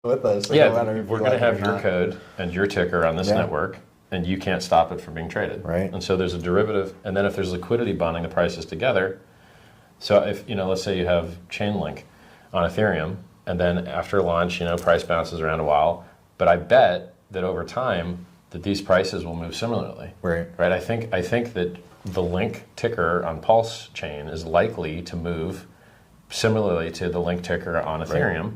with us. Yeah, we're going to have your code and your ticker on this network, and you can't stop it from being traded. Right. And so there's a derivative, and then if there's liquidity bonding the prices together, so if, let's say you have Chainlink on Ethereum, and then after launch, price bounces around a while, but I bet that over time that these prices will move similarly. Right. Right. I think that the Link ticker on Pulsechain is likely to move similarly to the Link ticker on Ethereum. Right.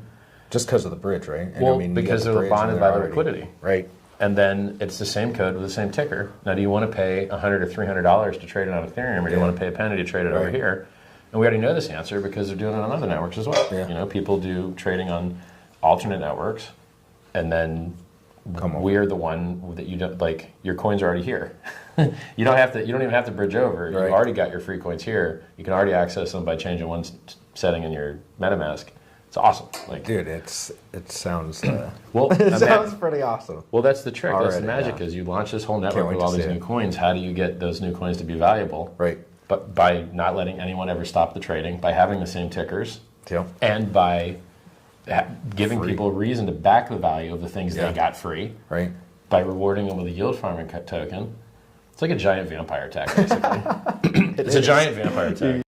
Just because of the bridge, right? And well, because they're bonded by the liquidity. Right. And then it's the same code with the same ticker. Now, do you want to pay $100 or $300 to trade it on Ethereum, or do you want to pay a penny to trade it over here? And we already know this answer because they're doing it on other networks as well. Yeah. People do trading on alternate networks, and then we're the one that you don't like. Your coins are already here. You don't even have to bridge over. Right. You've already got your free coins here. You can already access them by changing one setting in your MetaMask. It's awesome. Dude, it sounds well. It sounds pretty awesome. Well, that's the trick. That's the magic. Is you launch this whole network with all these new coins. How do you get those new coins to be valuable? Right. But by not letting anyone ever stop the trading, by having the same tickers, and by giving people a reason to back the value of the things they got free, right? By rewarding them with a yield farming token. It's like a giant vampire attack, basically. It's a giant vampire attack.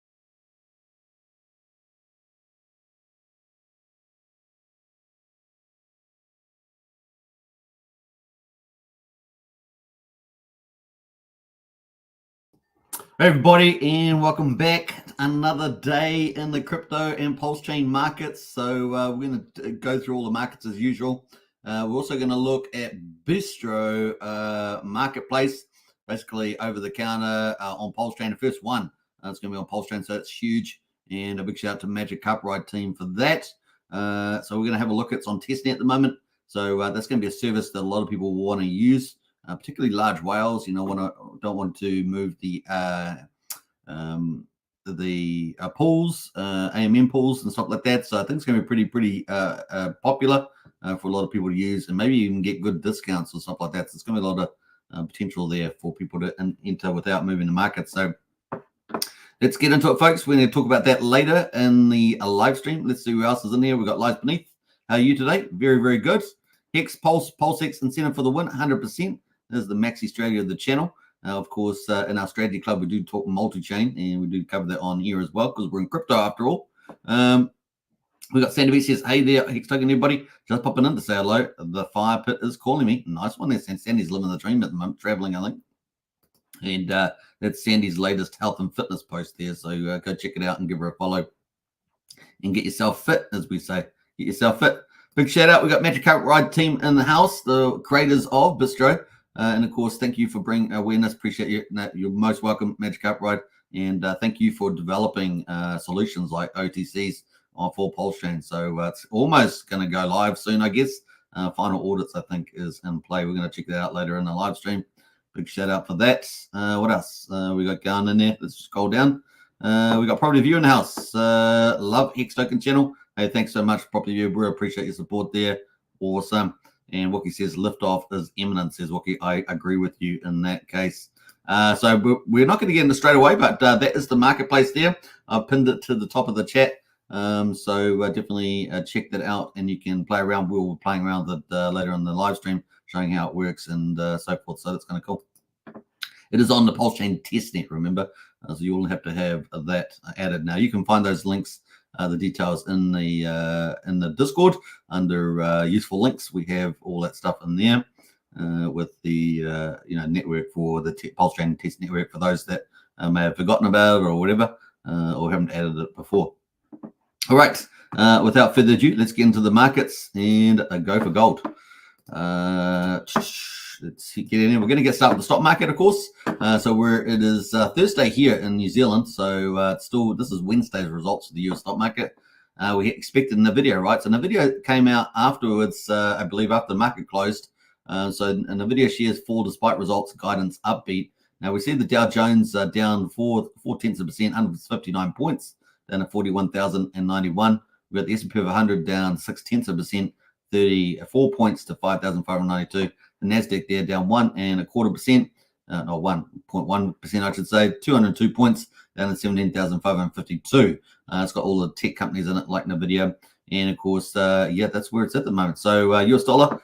Hey everybody, and welcome back to another day in the crypto and Pulsechain markets. So we're going to go through all the markets as usual. We're also going to look at Bistro marketplace, basically over the counter on Pulsechain. The first one it's going to be on Pulsechain, so it's huge. And a big shout out to Magic Cup Ride team for that. So we're going to have a look. It's on Testnet at the moment. So that's going to be a service that a lot of people want to use. Particularly large whales, don't want to move the pools, AMM pools and stuff like that. So I think it's going to be pretty popular for a lot of people to use, and maybe even get good discounts or stuff like that. So it's going to be a lot of potential there for people to enter without moving the market. So let's get into it, folks. We're going to talk about that later in the live stream. Let's see who else is in there. We've got Lives Beneath. How are you today? Very, very good. Hex Pulsex incentive for the win, 100%. This is the maxi strategy of the channel. Of course, in our strategy club, we do talk multi-chain, and we do cover that on here as well because we're in crypto after all. We got Sandy B says, hey there, Hex Token, everybody. Just popping in to say hello. The fire pit is calling me. Nice one there. Sandy's living the dream at the moment, traveling, I think. And that's Sandy's latest health and fitness post there. So go check it out and give her a follow. And get yourself fit, as we say. Get yourself fit. Big shout out. We got Magic Cup Ride team in the house, the creators of Bistro. And of course, thank you for bringing awareness. Appreciate you. You're most welcome, Magic Cup Ride. And thank you for developing solutions like OTCs for Pulschain. So it's almost going to go live soon, I guess. Final audits, I think, is in play. We're going to check that out later in the live stream. Big shout out for that. What else? We got going in there. Let's just scroll down. We got Property View in the house. Love Hex Token channel. Hey, thanks so much, Property View. We appreciate your support there. Awesome. And Wookie says liftoff is imminent, says Wookie. I agree with you in that case. So we're not going to get into straight away, but that is the marketplace there. I've pinned it to the top of the chat. So definitely check that out, and you can play around. We'll be playing around with it later in the live stream, showing how it works and so forth. So that's kind of cool. It is on the Pulsechain testnet, remember? So you'll have to have that added. Now you can find those links. The details in the Discord under useful links. We have all that stuff in there with the network for the Pulsechain test network for those that may have forgotten about it or whatever or haven't added it before. All right, without further ado, let's get into the markets and go for gold. Let's get in here. We're going to get started with the stock market, of course. So it is Thursday here in New Zealand. So this is Wednesday's results of the US stock market. We expected Nvidia, right? So Nvidia came out afterwards, I believe, after the market closed. So Nvidia shares fall despite results guidance upbeat. Now we see the Dow Jones down 0.4%, 159 points, down at 41,091. We got the S&P 500 down 0.6%, 34 points to 5,592. The Nasdaq there down 1.25%, no 1.1%, I should say, 202 points, down to 17,552. It's got all the tech companies in it, like Nvidia. And of course, yeah, that's where it's at the moment. So US dollar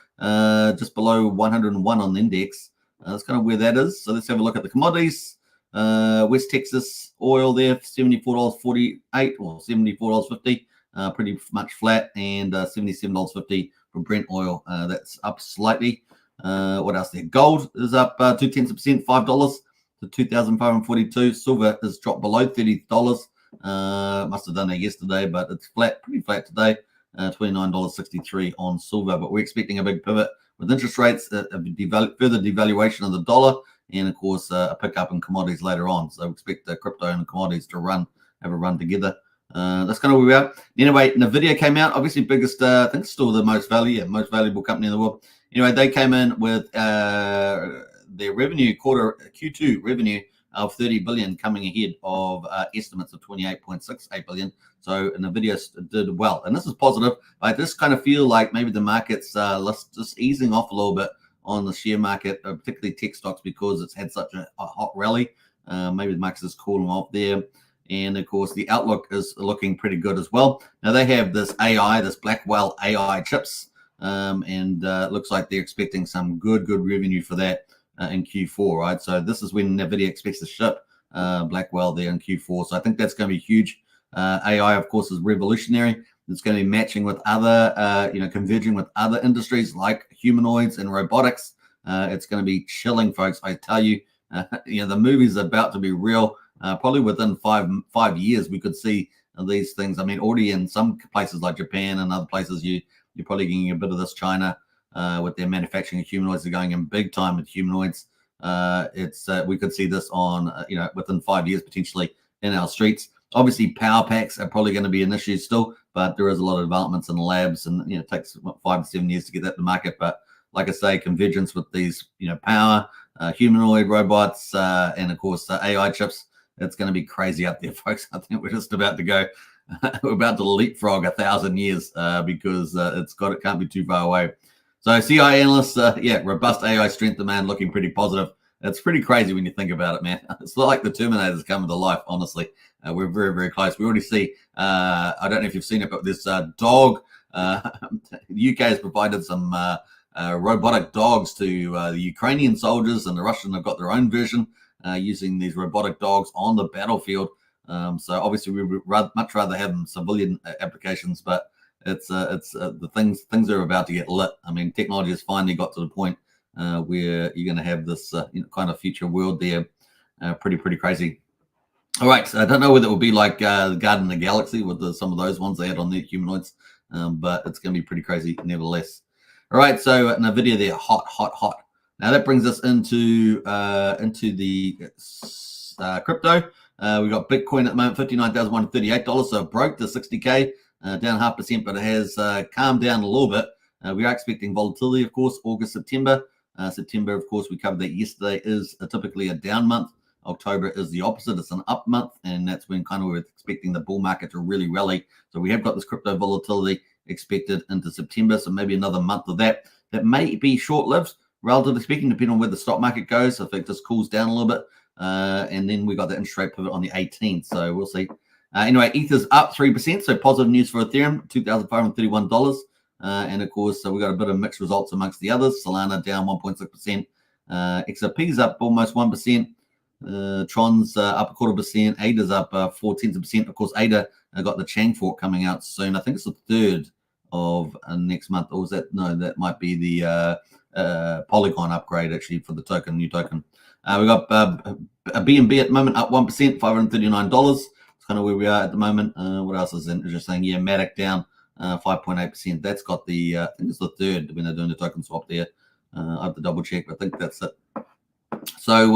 just below 101 on the index. That's kind of where that is. So let's have a look at the commodities. West Texas oil there, $74.48 or $74.50, pretty much flat, and $77.50 for Brent oil. That's up slightly. What else there? Gold is up 0.2%, $5 to 2,542. Silver has dropped below $30. Must have done that yesterday, but it's flat, pretty flat today. $29.63 on silver. But we're expecting a big pivot with interest rates, further devaluation of the dollar, and of course a pickup in commodities later on. So we expect crypto and commodities to have a run together. That's kind of where we are. Anyway, Nvidia came out, obviously biggest, I think still the most valuable company in the world. Anyway, they came in with their revenue Q2 revenue of 30 billion, coming ahead of estimates of 28.68 billion. So Nvidia did well, and this is positive. I just kind of feel like maybe the market's just easing off a little bit on the share market, particularly tech stocks, because it's had such a hot rally. Maybe the market is cooling off there. And of course, the outlook is looking pretty good as well. Now they have this Blackwell AI chips, and looks like they're expecting some good revenue for that in Q4, right? So this is when Nvidia expects to ship Blackwell there in Q4. So I think that's going to be huge. AI, of course, is revolutionary. It's going to be matching with other, converging with other industries like humanoids and robotics. It's going to be chilling, folks. I tell you, the movie's about to be real. Probably within five years, we could see these things. I mean, already in some places like Japan and other places, you're probably getting a bit of this. China with their manufacturing of humanoids, they're going in big time with humanoids. We could see this on, within 5 years potentially in our streets. Obviously, power packs are probably going to be an issue still, but there is a lot of developments in the labs, and it takes 5 to 7 years to get that to market. But like I say, convergence with these, power, humanoid robots, and of course AI chips. It's going to be crazy out there, folks. I think we're just about to go. We're about to leapfrog 1,000 years because it can't be too far away. So CI analysts, robust AI strength demand looking pretty positive. It's pretty crazy when you think about it, man. It's not like the Terminator's coming to life, honestly. We're very, very close. We already see, I don't know if you've seen it, but this dog, the UK has provided some robotic dogs to the Ukrainian soldiers, and the Russians have got their own version using these robotic dogs on the battlefield. So obviously we would much rather have them civilian applications, but it's the things are about to get lit. I mean, technology has finally got to the point where you're going to have this kind of future world there. Pretty crazy. All right, so I don't know whether it will be like the Garden of the Galaxy with some of those ones they had on their humanoids, but it's going to be pretty crazy nevertheless. All right, so Nvidia there, hot. Now that brings us into the crypto. We got Bitcoin at the moment, $59,138, so it broke the 60K, down 0.5%, but it has calmed down a little bit. We are expecting volatility, of course, August, September. September, of course, we covered that yesterday, is typically a down month. October is the opposite. It's an up month, and that's when kind of we're expecting the bull market to really rally. So we have got this crypto volatility expected into September, so maybe another month of that. That may be short-lived, relatively speaking, depending on where the stock market goes. If it just cools down a little bit, and then we got the interest rate pivot on the 18th, so we'll see. Anyway, Ether's up 3%, so positive news for Ethereum, $2,531. And of course, we got a bit of mixed results amongst the others. Solana down 1.6%. XRP's up almost 1%. Tron's up 0.25%. ADA's up 0.4%. Of course, ADA got the Chang fork coming out soon. I think it's the 3rd of next month. Or is that? No, that might be the Polygon upgrade actually for the new token. We got a BNB at the moment up 1%, $539. It's kind of where we are at the moment. What else is interesting? Yeah, Matic down 5.8%. That's got the I think it's the 3rd when they're doing the token swap there. I have to double check, but I think that's it. So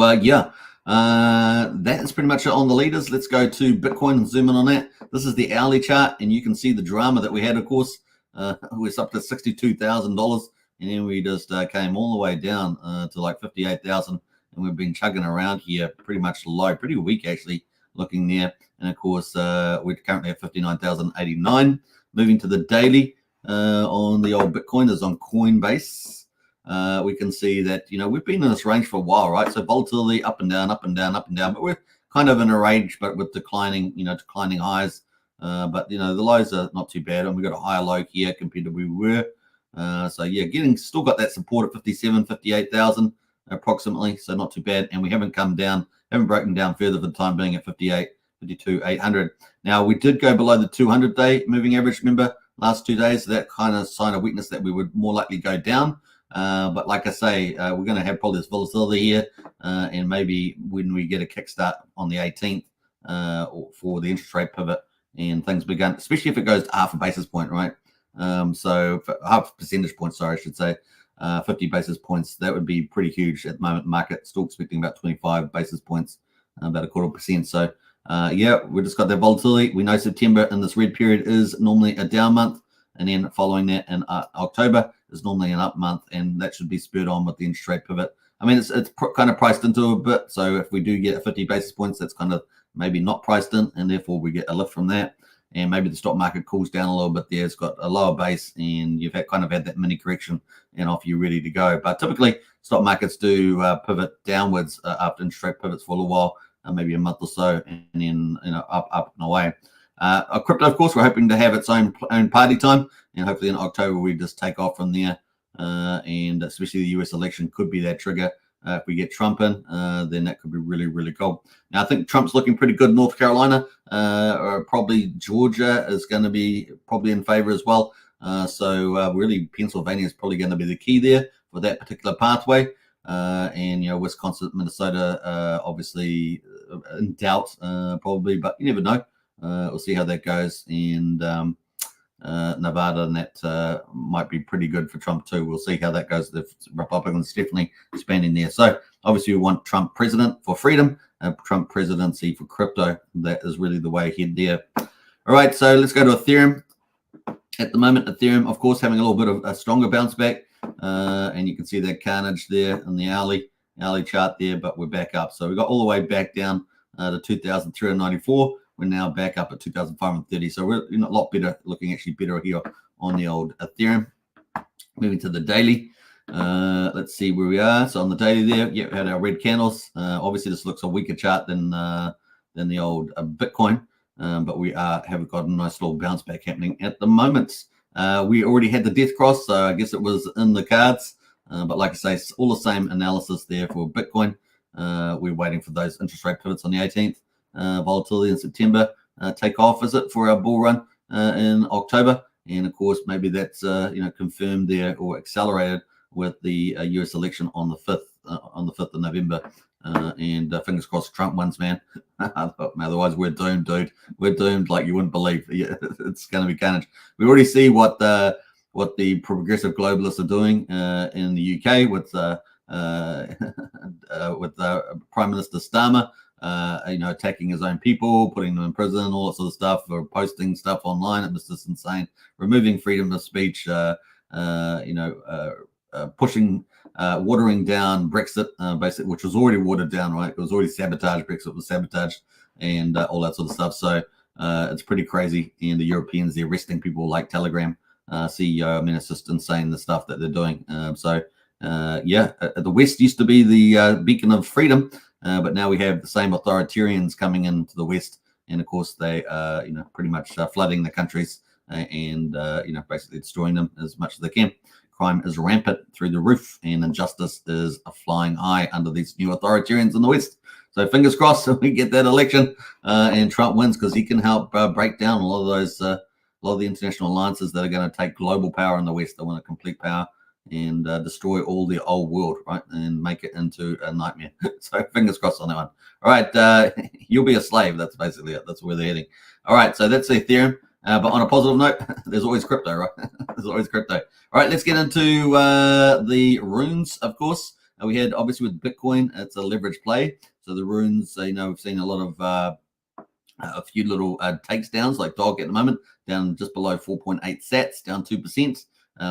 that is pretty much it on the leaders. Let's go to Bitcoin and zoom in on that. This is the hourly chart, and you can see the drama that we had. Of course, we're up to $62,000, and then we just came all the way down to like 58,000, and we've been chugging around here pretty much low, pretty weak actually, looking there. And of course, we're currently at 59,089. Moving to the daily on the old Bitcoin is on Coinbase. We can see that, we've been in this range for a while, right? So volatility up and down, but we're kind of in a range, but with declining highs. But the lows are not too bad, and we got a higher low here compared to where we were. So yeah, still got that support at 57, 58,000 approximately. So not too bad, and we haven't come down, haven't broken down further for the time being at 58, 52, 800. Now we did go below the 200-day moving average. Remember last 2 days, so that kind of sign of weakness that we would more likely go down. But like I say, we're going to have probably this volatility here, and maybe when we get a kickstart on the 18th for the interest rate pivot and things begin, especially if it goes to half a basis point, right? So half percentage point, sorry, I should say, 50 basis points, that would be pretty huge at the moment. Market still expecting about 25 basis points, about 0.25%. So yeah, we just got that volatility. We know September in this red period is normally a down month, and then following that in October is normally an up month, and that should be spurred on with the interest rate pivot. I mean, it's kind of priced into a bit. So if we do get a 50 basis points, that's kind of maybe not priced in, and therefore we get a lift from that. And maybe the stock market cools down a little bit there. It's got a lower base, and you've kind of had that mini correction, and off you're ready to go. But typically, stock markets do pivot downwards after interest rate pivots for a little while, maybe a month or so, and then up and away. Crypto, of course, we're hoping to have its own party time, and hopefully in October we just take off from there. And especially the US election could be that trigger. If we get Trump in, then that could be really, really cool. Now, I think Trump's looking pretty good in North Carolina, or probably Georgia is going to be probably in favor as well. So really, Pennsylvania is probably going to be the key there for that particular pathway. And Wisconsin, Minnesota, obviously in doubt, probably, but you never know. We'll see how that goes. And Nevada, and that might be pretty good for Trump too. We'll see how that goes. The Republicans definitely expanding there. So obviously we want Trump president for freedom, Trump presidency for crypto. That is really the way ahead there. All right, so let's go to Ethereum. At the moment, Ethereum, of course, having a little bit of a stronger bounce back, and you can see that carnage there in the hourly chart there, but we're back up. So we got all the way back down to 2,394. We're now back up at 2,530. So we're a lot better, looking actually better here on the old Ethereum. Moving to the daily. Let's see where we are. So on the daily there, yeah, we had our red candles. Obviously, this looks a weaker chart than the old Bitcoin, but we have got a nice little bounce back happening at the moment. We already had the death cross, so I guess it was in the cards. But like I say, it's all the same analysis there for Bitcoin. We're waiting for those interest rate pivots on the 18th. Volatility in September take off, is it, for our bull run in October? And of course, maybe that's confirmed there or accelerated with the US election on the 5th of November. And fingers crossed Trump wins, man. Otherwise, we're doomed, dude. We're doomed like you wouldn't believe. Yeah, it's going to be carnage. We already see what the progressive globalists are doing in the UK with Prime Minister Starmer. Attacking his own people, putting them in prison, all that sort of stuff, or posting stuff online. It was just insane. Removing freedom of speech, pushing, watering down Brexit, basically, which was already watered down, right? It was already sabotaged. Brexit was sabotaged, and all that sort of stuff. So it's pretty crazy. And the Europeans, they're arresting people like Telegram CEO. I mean, it's just insane the stuff that they're doing. The West used to be the beacon of freedom. But now we have the same authoritarians coming into the West, and of course they are, pretty much flooding the countries and basically destroying them as much as they can. Crime is rampant through the roof, and injustice is flying high under these new authoritarians in the West. So fingers crossed we get that election and Trump wins, because he can help break down a lot of the international alliances that are going to take global power in the West. They want a complete power and destroy all the old world, right, and make it into a nightmare. So fingers crossed on that one. All right, you'll be a slave. That's basically it. That's where they're heading. All right, so that's Ethereum. But on a positive note, there's always crypto, right? There's always crypto. All right, let's get into the runes, of course. We had, obviously, with Bitcoin, it's a leverage play. So the runes, we've seen a lot of a few little takes downs, like Dog at the moment, down just below 4.8 sats, down 2%.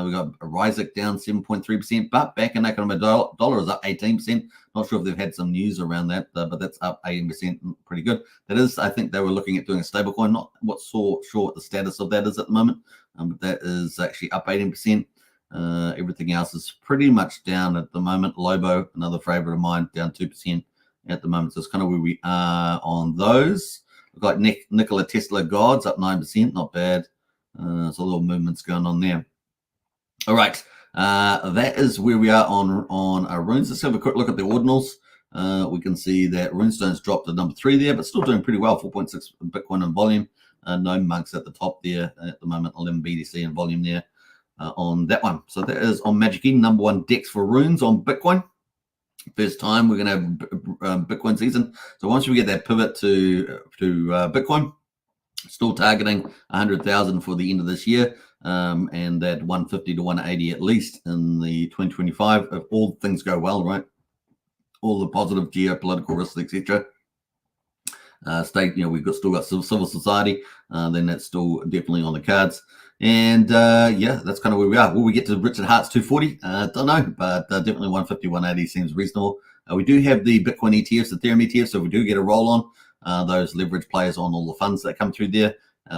We got Ryzik down 7.3%, but back in economic dollar is up 18%. Not sure if they've had some news around that, but that's up 18%, pretty good. That is, I think they were looking at doing a stable coin. Not sure what the status of that is at the moment, but that is actually up 18%. Everything else is pretty much down at the moment. Lobo, another favorite of mine, down 2% at the moment. So it's kind of where we are on those. We've got Nikola Tesla Gods up 9%, not bad. There's a little movements going on there. All right, that is where we are on our runes. Let's have a quick look at the ordinals. We can see that Runestone's dropped to number 3 there, but still doing pretty well, 4.6 Bitcoin in volume. No mugs at the top there at the moment, 11 BTC in volume there on that one. So that is on Magic Eden, number 1 DEX for runes on Bitcoin. First time we're going to have Bitcoin season. So once we get that pivot to Bitcoin, still targeting 100,000 for the end of this year, and that 150 to 180 at least in the 2025 if all things go well, right? All the positive geopolitical risks, etc. State, we've still got civil society, then that's still definitely on the cards. And yeah, that's kind of where we are. Will we get to Richard Hart's 240? Don't know, but definitely 150, 180 seems reasonable. We do have the Bitcoin ETFs, the Ethereum ETFs, so we do get a roll on those leverage players on all the funds that come through there.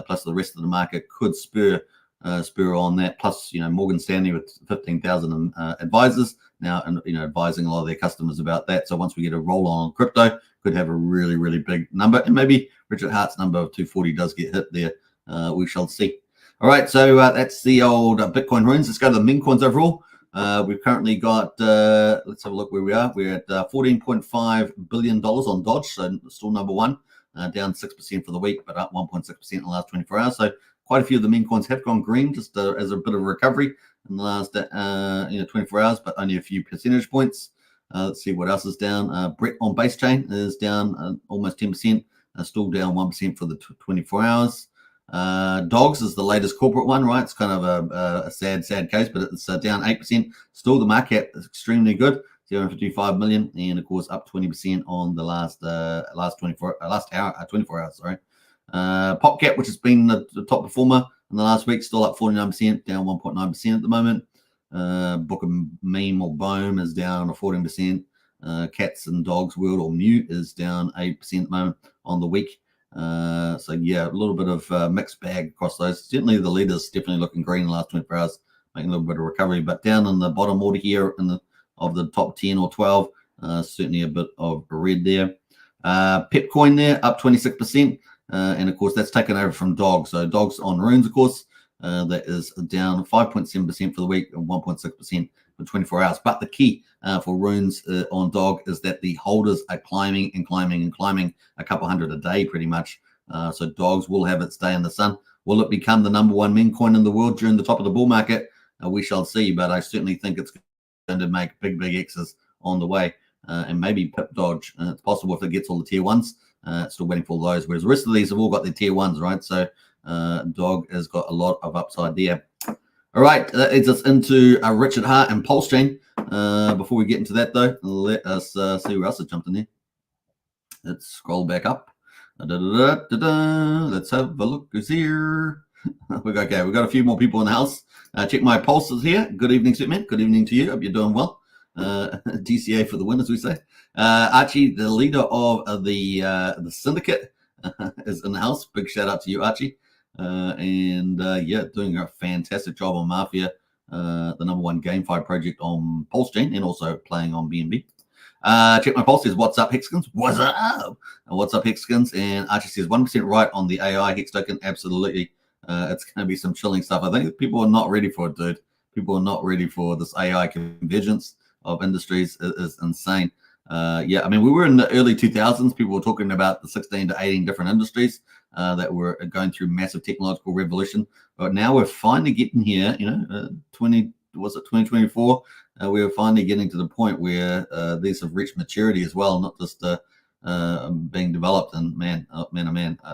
Plus the rest of the market could spur on that. Plus, Morgan Stanley with 15,000 advisors now, and advising a lot of their customers about that. So once we get a roll on crypto, could have a really, really big number, and maybe Richard Hart's number of 240 does get hit there. We shall see. All right, so that's the old Bitcoin runes. Let's go to the meme coins overall. We've currently got, let's have a look where we are. We're at $14.5 billion on Dodge, so still number 1, down 6% for the week, but up 1.6% in the last 24 hours. So quite a few of the meme coins have gone green, just as a bit of a recovery in the last 24 hours, but only a few percentage points. Let's see what else is down. Brett on Basechain is down almost 10%, still down 1% for the 24 hours. Dogs is the latest corporate one, right? It's kind of a sad case, but it's down 8%. Still, the market is extremely good, 0.55 million, and of course up 20% on the last 24 hours. Sorry. PopCap, which has been the top performer in the last week, still up 49%, down 1.9% at the moment. Book of Meme or Boom is down 14%. Cats and Dogs World or Mute is down 8% at the moment on the week. So yeah, a little bit of mixed bag across those. Certainly the leaders definitely looking green in the last 24 hours, making a little bit of recovery. But down in the bottom order here of the top 10 or 12, certainly a bit of red there. Pipcoin there up 26%, and of course that's taken over from Dogs. So Dogs on Runes, of course, that is down 5.7% for the week and 1.6% for 24 hours. But the key for Runes on Dog is that the holders are climbing and climbing and climbing, a couple hundred a day pretty much. So Dogs will have its day in the sun. Will it become the number 1 meme coin in the world during the top of the bull market? We shall see, but I certainly think it's going to make big X's on the way, and maybe Pip Dodge. It's possible if it gets all the tier 1s. Still waiting for those, whereas the rest of these have all got their tier 1s, right? So Dog has got a lot of upside there. All right, that leads us into Richard Hart and Pulschain. Before we get into that, though, let us see who else has jumped in here. Let's scroll back up. Let's have a look who's here. Okay, we've got a few more people in the house. Check my pulses here. Good evening, Superman. Good evening to you. Hope you're doing well. DCA for the win, as we say. Archie, the leader of the syndicate, is in the house. Big shout out to you, Archie. Yeah, doing a fantastic job on Mafia, the number 1 GameFi project on Pulschain, and also playing on BNB. Check my pulse says, what's up, Hexkins? What's up? What's up, Hexkins? And Archie says, 1% right on the AI Hex token. Absolutely. It's going to be some chilling stuff. I think people are not ready for it, dude. People are not ready for this AI convergence of industries. It is insane. Yeah, I mean, we were in the early 2000s. People were talking about the 16 to 18 different industries that were going through massive technological revolution. But now we're finally getting here, 2024? We're finally getting to the point where these have reached maturity as well, not just being developed. And man,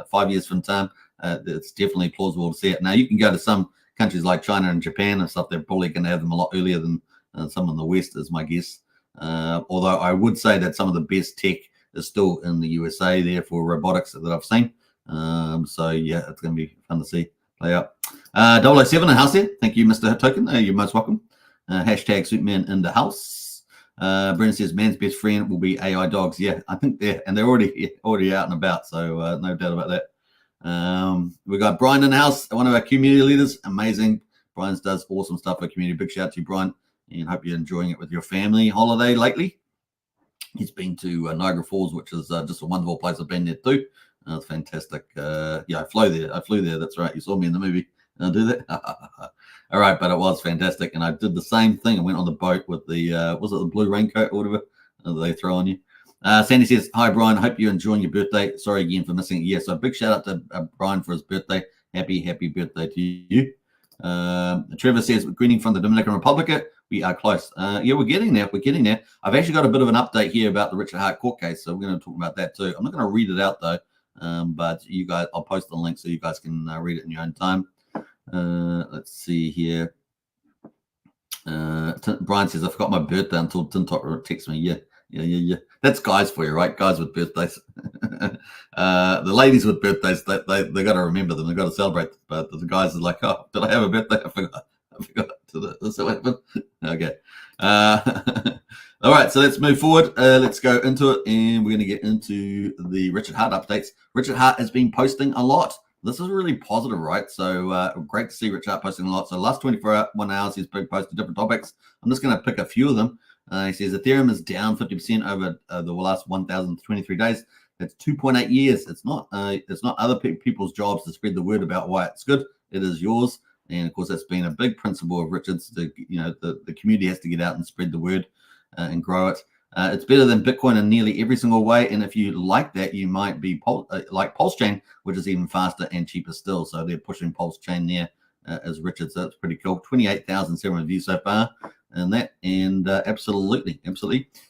5 years from time, it's definitely plausible to see it. Now, you can go to some countries like China and Japan and stuff. They're probably going to have them a lot earlier than some in the West, is my guess. Although I would say that some of the best tech is still in the USA there for robotics that I've seen. So yeah, it's going to be fun to see play out. 007 in house here. Thank you, Mr. Token. You're most welcome. Hashtag Superman in the house. Brennan says man's best friend will be AI dogs. Yeah, I think they're already out and about. So no doubt about that. We got Brian in the house, one of our community leaders. Amazing. Brian does awesome stuff for community. Big shout out to you, Brian. And hope you're enjoying it with your family holiday lately. He's been to Niagara Falls, which is just a wonderful place. I've been there too. That's fantastic. Yeah, I flew there. That's right. You saw me in the movie. Do that. All right, but it was fantastic, and I did the same thing. I went on the boat with the was it the blue raincoat or whatever they throw on you. Sandy says, "Hi Brian, hope you're enjoying your birthday. Sorry again for missing it. Yeah, so big shout out to Brian for his birthday. Happy birthday to you." Trevor says, "Greeting from the Dominican Republic. We are close. Yeah, we're getting there. I've actually got a bit of an update here about the Richard Hart court case, so we're going to talk about that too. I'm not going to read it out though, but you guys, I'll post the link so you guys can read it in your own time. Let's see here. Brian says, I forgot my birthday until Tintot texts me. Yeah. That's guys for you, right? Guys with birthdays. The ladies with birthdays, they got to remember them. They got to celebrate. But the guys are like, oh, did I have a birthday? I forgot. Does that happen? Okay. All right, so let's move forward. Let's go into it, and we're going to get into the Richard Hart updates. Richard Hart has been posting a lot. This is really positive, right? So great to see Richard Hart posting a lot. So last 24 hours, he's posted different topics. I'm just going to pick a few of them. He says Ethereum is down 50% over the last 1,023 days. That's 2.8 years. It's not other people's jobs to spread the word about why it's good. It is yours. And of course, that's been a big principle of Richard's. The community has to get out and spread the word and grow it. It's better than Bitcoin in nearly every single way. And if you like that, you might be like Pulschain, which is even faster and cheaper still. So they're pushing Pulsechain there as Richard. So that's pretty cool. 28,700 views so far and that. And absolutely. So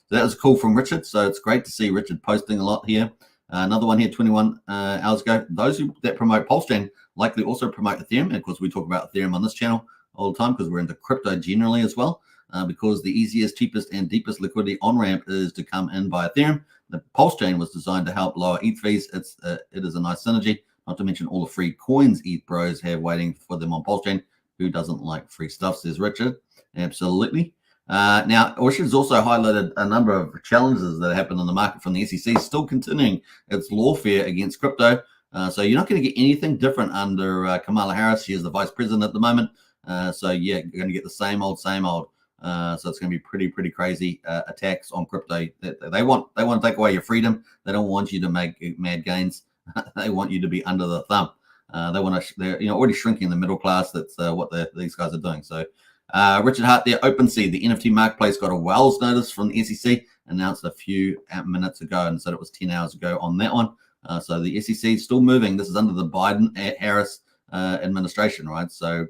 that was cool from Richard. So it's great to see Richard posting a lot here. Another one here 21 hours ago. Those that promote Pulschain likely also promote Ethereum. And of course, we talk about Ethereum on this channel all the time because we're into crypto generally as well. Because the easiest, cheapest, and deepest liquidity on-ramp is to come in by Ethereum. The Pulsechain was designed to help lower ETH fees. It is a nice synergy, not to mention all the free coins ETH bros have waiting for them on Pulsechain. Who doesn't like free stuff, says Richard. Absolutely. Now, Richard's also highlighted a number of challenges that happened in the market from the SEC, still continuing its lawfare against crypto. So you're not going to get anything different under Kamala Harris. She is the vice president at the moment. So yeah, you're going to get the same old. So it's going to be pretty crazy attacks on crypto. They want to take away your freedom. They don't want you to make mad gains. They want you to be under the thumb. They're already shrinking the middle class. That's what these guys are doing. So Richard Hart there, OpenSea, the NFT marketplace, got a Wells notice from the SEC, announced a few minutes ago, and said it was 10 hours ago on that one. So the SEC is still moving. This is under the Biden-Harris administration, right? So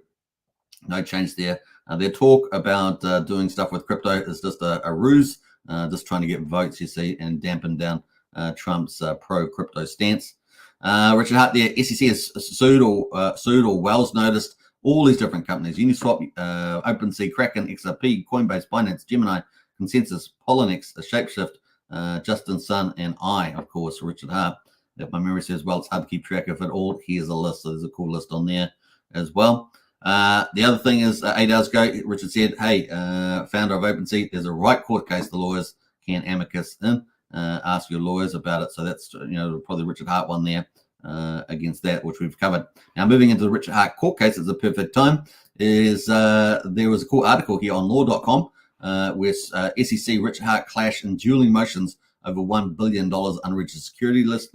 no change there. Their talk about doing stuff with crypto is just a ruse, just trying to get votes, you see, and dampen down Trump's pro-crypto stance. Richard Hart there, SEC has sued or Wells noticed all these different companies: Uniswap, OpenSea, Kraken, XRP, Coinbase, Binance, Gemini, Consensus, Poloniex, Shapeshift, Justin Sun, and of course, Richard Hart. If my memory says well, it's hard to keep track of it all. Here's a list, so there's a cool list on there as well. The other thing is 8 hours ago, Richard said, hey, founder of OpenSea, there's a right court case the lawyers can amicus in. Ask your lawyers about it. So that's, probably Richard Hart one there against that, which we've covered. Now, moving into the Richard Hart court case, it's a perfect time. There was a cool article here on law.com where SEC Richard Hart clash in dueling motions over $1 billion unregistered security list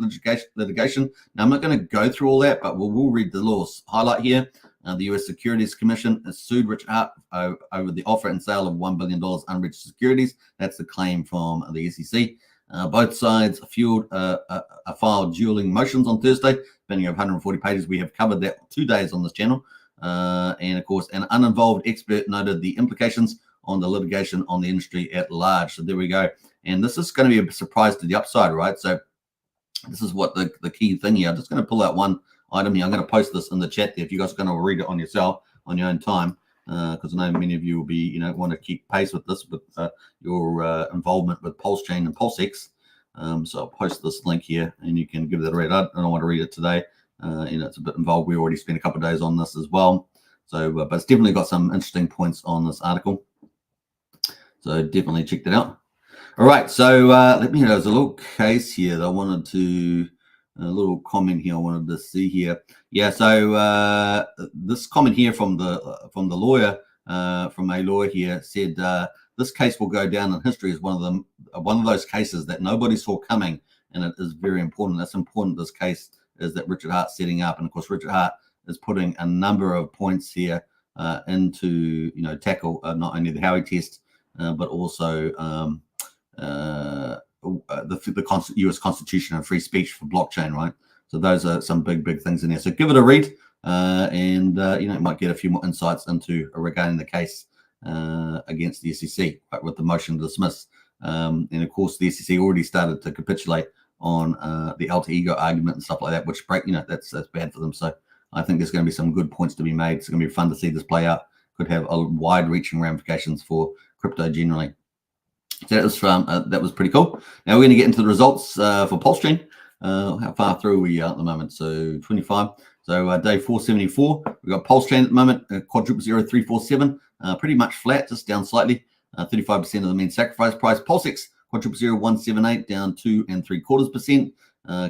litigation. Now, I'm not going to go through all that, but we'll read the laws highlight here. The U.S. Securities Commission has sued Richard Hart over the offer and sale of $1 billion unregistered securities. That's the claim from the SEC. Both sides filed dueling motions on Thursday, spanning over 140 pages. We have covered that 2 days on this channel. And of course, an uninvolved expert noted the implications on the litigation on the industry at large. So there we go. And this is going to be a surprise to the upside, right? So this is what the key thing here. I'm just going to pull out one item here. I'm going to post this in the chat there if you guys are going to read it on yourself on your own time, because I know many of you will be, want to keep pace with this with your involvement with Pulschain and Pulsex. So I'll post this link here and you can give it a read. I don't want to read it today. It's a bit involved. We already spent a couple of days on this as well. So, but it's definitely got some interesting points on this article. So definitely check that out. All right. So there's a little case here that I wanted to. A little comment here I wanted to see here. Yeah, so this comment here from the lawyer, from a lawyer here, said this case will go down in history as one of those cases that nobody saw coming and it is very important. That's important in this case, is that Richard Hart's setting up, and of course Richard Hart is putting a number of points here into tackle not only the Howey test but also the U.S. Constitution and free speech for blockchain, right? So those are some big things in there. So give it a read, and you might get a few more insights into regarding the case against the SEC, right, with the motion to dismiss. And of course, the SEC already started to capitulate on the alter ego argument and stuff like that, which that's bad for them. So I think there's going to be some good points to be made. It's going to be fun to see this play out. Could have a wide-reaching ramifications for crypto generally. So that was pretty cool. Now we're going to get into the results for Pulschain. How far through are we at the moment? So 25. So day 474. We've got Pulschain at the moment, quadruple 0347, pretty much flat, just down slightly. 35% of the mean sacrifice price. Pulsex quadruple 0178, down 2 3/4%.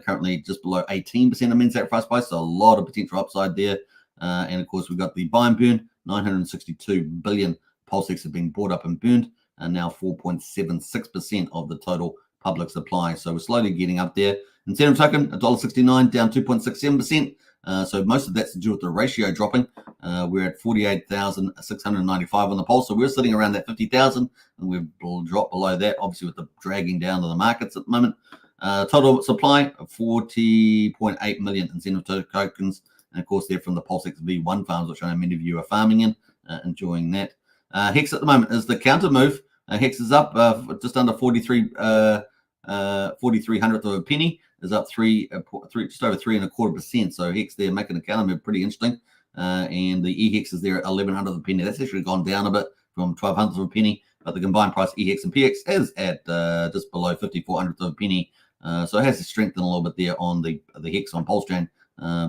Currently just below 18% of mean sacrifice price. So a lot of potential upside there. And of course we've got the buy and burn. 962 billion Pulsex have been bought up and burned, and now 4.76% of the total public supply. So we're slowly getting up there. Incentive token, $1.69, down 2.67%. So most of that's to do with the ratio dropping. We're at 48,695 on the pulse. So we're sitting around that 50,000, and we've dropped below that, obviously with the dragging down of the markets at the moment. Total supply of 40.8 million incentive tokens. And of course, they're from the Pulsex V1 farms, which I know many of you are farming in, enjoying that. Hex at the moment is the counter move. Hex is up just under 4300th of a penny. Is up just over 3.25%. So Hex there making a counter move, pretty interesting. And the EHEX is there at 1100th of a penny. That's actually gone down a bit from 1200th of a penny. But the combined price EHEX and PX is at just below 5400th of a penny. So it has to strengthen a little bit there on the Hex on Pulschain.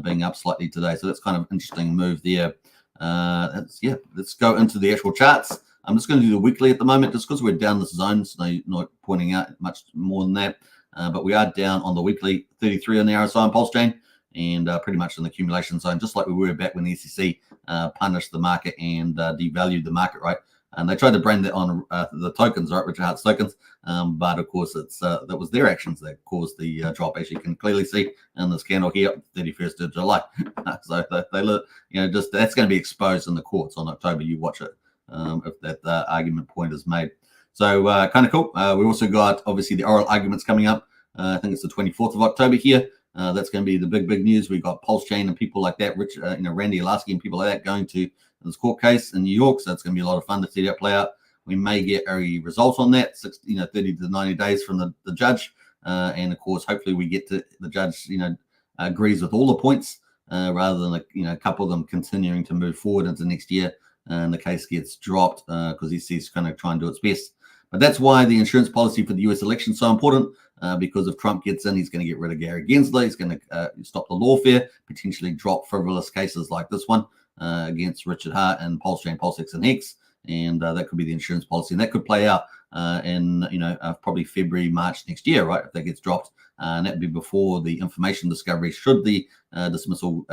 Being up slightly today, so that's kind of interesting move there. Let's go into the actual charts. I'm just going to do the weekly at the moment, just because we're down this zone, so not pointing out much more than that. But we are down on the weekly, 33 on the RSI on Pulschain, and pretty much in the accumulation zone, just like we were back when the SEC punished the market and devalued the market, right? And they tried to brand that on the tokens, right, Richard Hart's tokens. But of course, that was their actions that caused the drop, as you can clearly see in this candle here, 31st of July. So they look, just that's going to be exposed in the courts on October. You watch it if that argument point is made. So kind of cool. We also got obviously the oral arguments coming up. I think it's the 24th of October here. That's going to be the big news. We've got Pulschain and people like that, Randy Alasky and people like that going to this court case in New York. So it's going to be a lot of fun to see that play out. We may get a result on that, 30 to 90 days from the judge. And of course, hopefully we get to the judge, agrees with all the points rather than, a couple of them continuing to move forward into next year. And the case gets dropped because he's going to try and do its best. But that's why the insurance policy for the U.S. election is so important, because if Trump gets in, he's going to get rid of Gary Gensler. He's going to stop the lawfare, potentially drop frivolous cases like this one against Richard Hart and Pulschain, Pulsex, and Hex. And that could be the insurance policy. And that could play out in, probably February, March next year, right, if that gets dropped. And that would be before the information discovery. Should the dismissal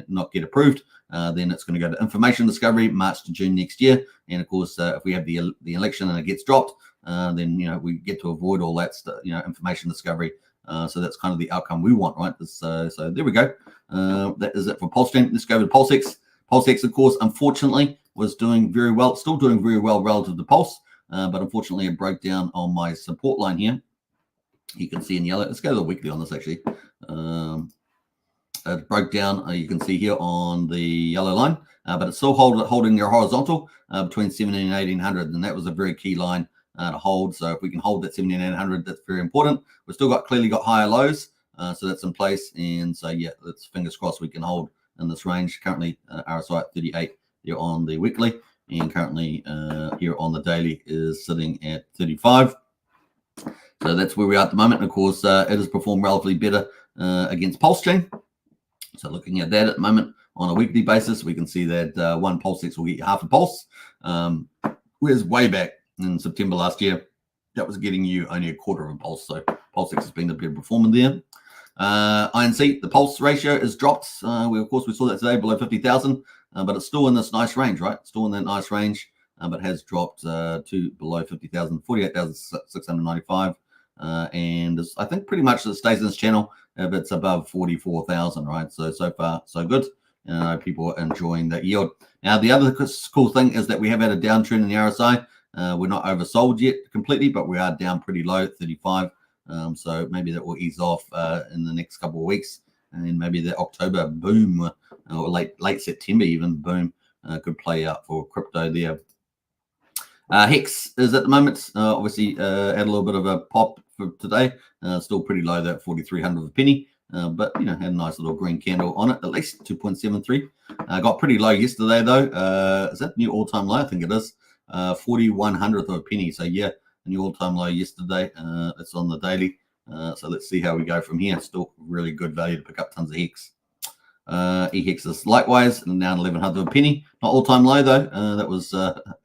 not get approved, then it's going to go to information discovery March to June next year. And of course, if we have the election and it gets dropped, then we get to avoid all that information discovery. So that's kind of the outcome we want, right? So there we go. That is it for Pulschain. Let's go over to Pulsex. Pulsex, of course, unfortunately, was doing very well, still doing very well relative to Pulse, but unfortunately, it broke down on my support line here. You can see in yellow. Let's go to the weekly on this, actually. It broke down, you can see here on the yellow line, but it's still holding your horizontal between 17 and 1800, and that was a very key line to hold. So if we can hold that 17,800, that's very important. We've still clearly got higher lows, so that's in place. And so, yeah, let's fingers crossed we can hold in this range. Currently, RSI at 38 here on the weekly, and currently here on the daily is sitting at 35. So that's where we are at the moment. And of course, it has performed relatively better against Pulschain. So looking at that at the moment on a weekly basis, we can see that one Pulsex will get you half a pulse. Whereas way back in September last year, that was getting you only a quarter of a pulse. So Pulsex has been the better performer there. INC, the pulse ratio is dropped. We saw that today below 50,000, but it's still in this nice range, right? Still in that nice range, but has dropped to below 50,000, 48,695. And I think pretty much it stays in this channel if it's above 44,000, right? So far, so good. People are enjoying that yield. Now, the other cool thing is that we have had a downtrend in the RSI. We're not oversold yet completely, but we are down pretty low, 35. So maybe that will ease off in the next couple of weeks. And maybe the October boom or late September even boom could play out for crypto there. Hex is at the moment obviously had a little bit of a pop for today. Still pretty low, that 4,300 of a penny, but you know, had a nice little green candle on it, at least 2.73. Got pretty low yesterday though. Is that new all-time low? I think it is 4,100th of a penny. So yeah, a new all-time low yesterday. It's on the daily. So let's see how we go from here. Still really good value to pick up tons of Hex. EHEX is likewise down 1,100 of a penny. Not all-time low though. That was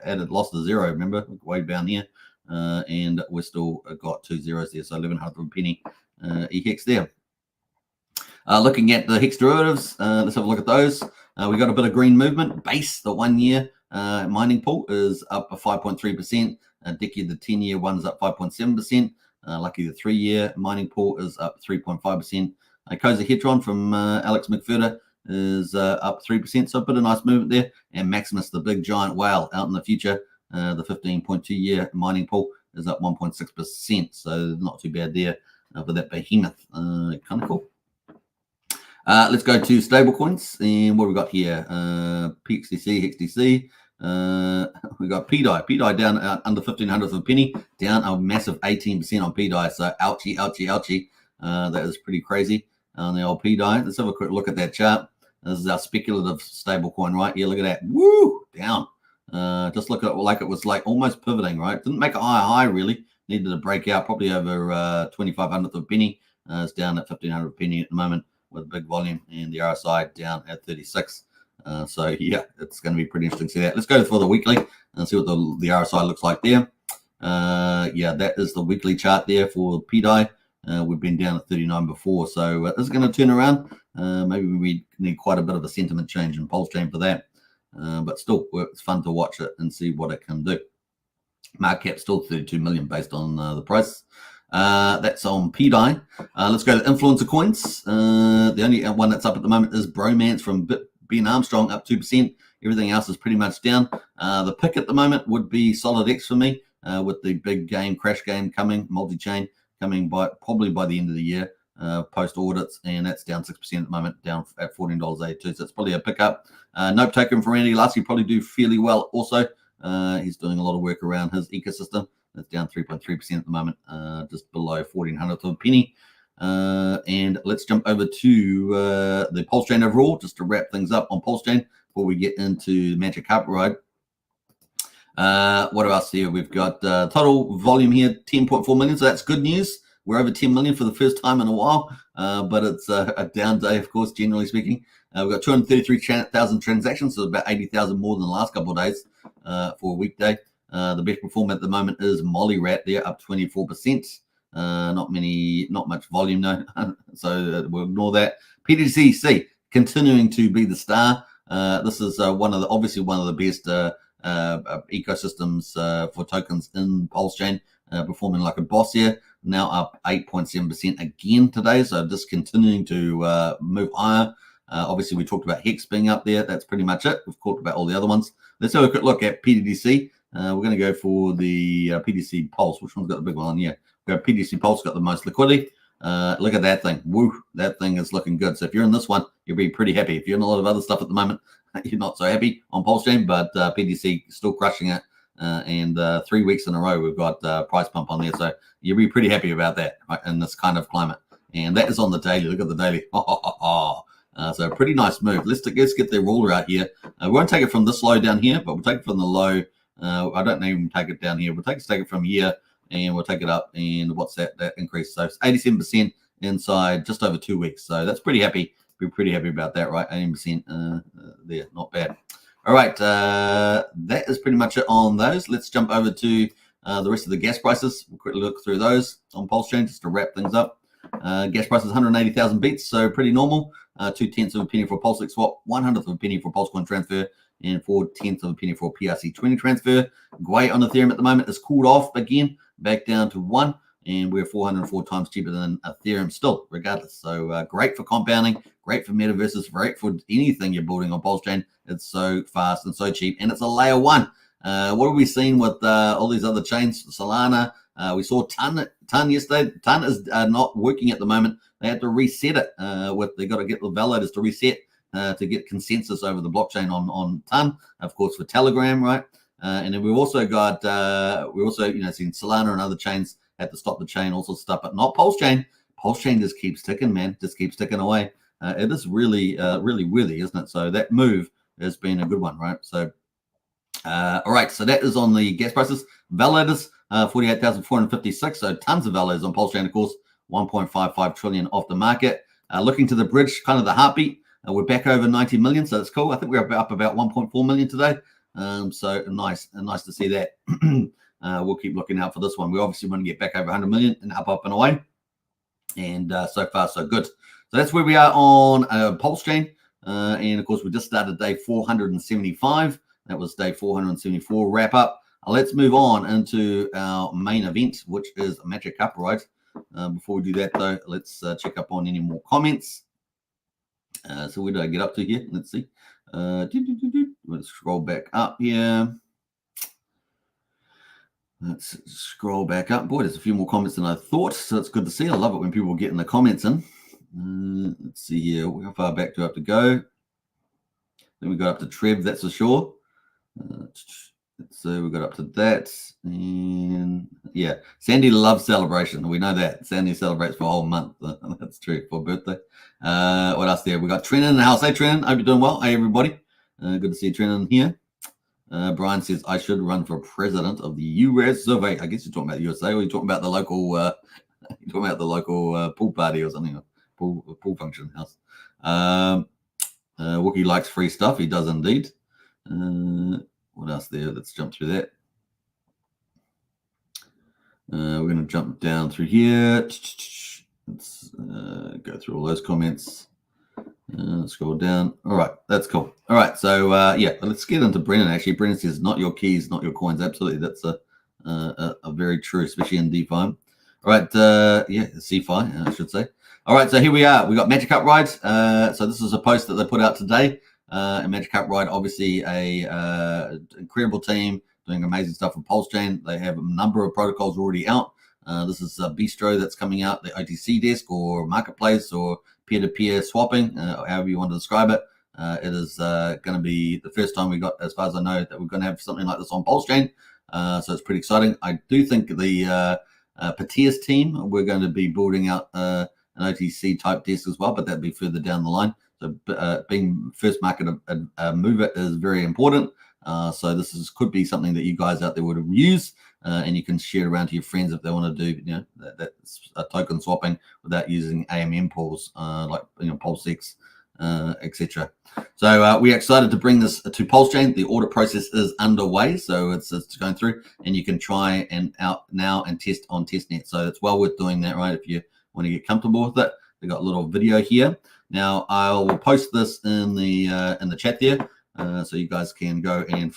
added, lost to zero. Remember, way down here, and we're still got 2 zeros there. So 1,100 of a penny. EHEX there. Looking at the Hex derivatives, let's have a look at those. We got a bit of green movement. Base, the 1 year mining pool is up 5.3%. Dicky, the 10-year one is up 5.7%. Lucky, the 3-year mining pool is up 3.5%. Coza from Alex McFurter is up 3%, so a bit of nice movement there. And Maximus, the big giant whale out in the future, the 15.2-year mining pool is up 1.6%, so not too bad there for that behemoth. Kind of cool. Let's go to stablecoins, and what we got here? PXDC, HXDC. We got PDI. PDI down under 1,500th of a penny, down a massive 18% on PDI. So ouchie, ouchie, ouchie. That is pretty crazy on the old PDI. Let's have a quick look at that chart. This is our speculative stablecoin right here. Look at that. Woo! Down. Just look at it like it was like almost pivoting, right? Didn't make a high really. Needed to break out probably over 2,500th of a penny. It's down at 1,500 a penny at the moment with big volume, and the RSI down at 36. So yeah, it's going to be pretty interesting to see that. Let's go for the weekly and see what the RSI looks like there. Yeah, that is the weekly chart there for PDI. We've been down at 39 before, so this is going to turn around. Maybe we need quite a bit of a sentiment change in Pulschain for that, but still, it's fun to watch it and see what it can do. Market cap still 32 million based on the price. That's on PDI. Let's go to influencer coins. The only one that's up at the moment is Bromance from Ben Armstrong, up 2%. Everything else is pretty much down. The pick at the moment would be Solid X for me, with the big game, crash game coming, multi-chain coming probably by the end of the year, post audits, and that's down 6% at the moment, down at $14.82. So it's probably a pickup. Nope token for Andy Lasky probably do fairly well also. He's doing a lot of work around his ecosystem. It's down 3.3% at the moment, just below 1,400th of a penny. And let's jump over to the Pulschain overall, just to wrap things up on Pulschain before we get into Magic Carpet Ride. What else here? We've got total volume here, 10.4 million. So that's good news. We're over 10 million for the first time in a while, but it's a down day, of course, generally speaking. We've got 233,000 transactions, so about 80,000 more than the last couple of days for a weekday. The best performer at the moment is Molly Rat there, up 24%. Not much volume though, so we'll ignore that. PDCC continuing to be the star. This is obviously one of the best ecosystems for tokens in Pulschain, performing like a boss here. Now up 8.7% again today, so just continuing to move higher. Obviously, we talked about Hex being up there. That's pretty much it. We've talked about all the other ones. Let's have a quick look at PDC. We're going to go for the PDC Pulse. Which one's got the big one? Yeah, we've got PDC Pulse, got the most liquidity. Look at that thing. Woo, that thing is looking good. So if you're in this one, you'll be pretty happy. If you're in a lot of other stuff at the moment, you're not so happy on Pulschain, but PDC still crushing it. And 3 weeks in a row, we've got price pump on there. So you'll be pretty happy about that, right, in this kind of climate. And that is on the daily. Look at the daily. So a pretty nice move. Let's get the ruler out here. We won't take it from this low down here, but we'll take it from the low. I don't even take it down here. We'll take it from here, and we'll take it up. And what's that increase? So it's 87% inside just over 2 weeks. So that's pretty happy. We're pretty happy about that, right? 18% there, not bad. All right, that is pretty much it on those. Let's jump over to the rest of the gas prices. We'll quickly look through those on Pulschain just to wrap things up. Gas prices 180,000 beats, so pretty normal. 0.2 of a penny for Pulsechain swap, 100th of a penny for Pulsechain transfer, and 4/10 of a penny for PRC20 transfer. Gwei on Ethereum at the moment is cooled off again, back down to 1. and we're 404 times cheaper than Ethereum still, regardless. So great for compounding, great for metaverses, great for anything you're building on Pulschain. It's so fast and so cheap, and it's a layer one. What have we seen with all these other chains? Solana, we saw Ton yesterday. Ton is not working at the moment. They had to reset it. They got to get the validators to reset to get consensus over the blockchain on Ton, of course, for Telegram, right? And then we've also got seen Solana and other chains had to stop the chain, also stuff, but not Pulschain. Pulschain just keeps ticking, man. Just keeps ticking away. It is really worthy, isn't it? So that move has been a good one, right? So, all right. So that is on the gas prices. Validators, 48,456. So tons of validators on Pulschain, of course. 1.55 trillion off the market. Looking to the bridge, kind of the heartbeat. We're back over 90 million, so that's cool. I think we're up about 1.4 million today. So nice to see that. We'll keep looking out for this one. We obviously want to get back over 100 million and up and away. And so far, so good. So that's where we are on Pulschain. And of course, we just started day 475. That was day 474 wrap up. Let's move on into our main event, which is Magic Up, right? Before we do that, though, let's check up on any more comments. So where did I get up to here? Let's see. Let's scroll back up here. Let's scroll back up. Boy, there's a few more comments than I thought, so it's good to see. I love it when people get in the comments in. Let's see here. How far back do I have to go? Then we got up to Trev, that's for sure. So we got up to that. And yeah, Sandy loves celebration. We know that. Sandy celebrates for a whole month. That's true, for birthday. What else there? We got Trenan in the house. Hey, Trenan. Hope you're doing well. Hey, everybody. Good to see Trenan here. Brian says, I should run for president of the US survey. I guess you're talking about the USA, or you're talking about the local pool party or something, pool function house. Wookie likes free stuff. He does indeed. What else there? Let's jump through that. We're going to jump down through here. Let's go through all those comments. Scroll down. All right, that's cool. All right, so yeah, let's get into Brennan. Actually, Brennan says, "Not your keys, not your coins." Absolutely, that's a very true, especially in DeFi. All right, yeah, CeFi, I should say. All right, so here we are. We got Magic Up Ride. So this is a post that they put out today. And Magic Up Ride, obviously a incredible team doing amazing stuff on Pulschain. They have a number of protocols already out. This is Bistro that's coming out, the OTC desk or marketplace or peer-to-peer swapping, however you want to describe it. It is going to be the first time we got, as far as I know, that we're going to have something like this on Pulschain. So it's pretty exciting. I do think the Patia's team, we're going to be building out an OTC type desk as well, but that'll be further down the line. So being first market mover is very important. So this could be something that you guys out there would use, and you can share around to your friends if they want to do, that's token swapping without using AMM pools like Pulsex, etc. So we're excited to bring this to Pulschain. The audit process is underway, so it's going through, and you can try and out now and test on Testnet. So it's well worth doing that, right? If you want to get comfortable with it, they got a little video here. Now I will post this in the chat there, so you guys can go and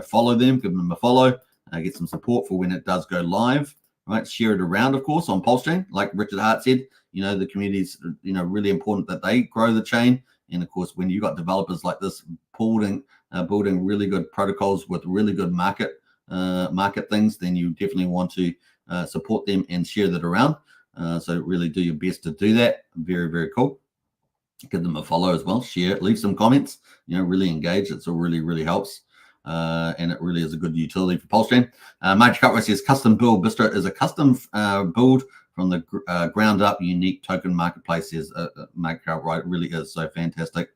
follow them, give them a follow, get some support for when it does go live. Right, share it around, of course, on Pulschain. Like Richard Hart said, the community is really important that they grow the chain. And of course, when you got developers like this building really good protocols with really good market things, then you definitely want to support them and share that around. So really do your best to do that. Very, very cool. Give them a follow as well. Share it. Leave some comments. Really engage. It's all really helps. And it really is a good utility for Pulschain. Magic Up says custom build. Bistro is a custom build from the ground up unique token marketplace. Says Magic Up Right, it really is so fantastic.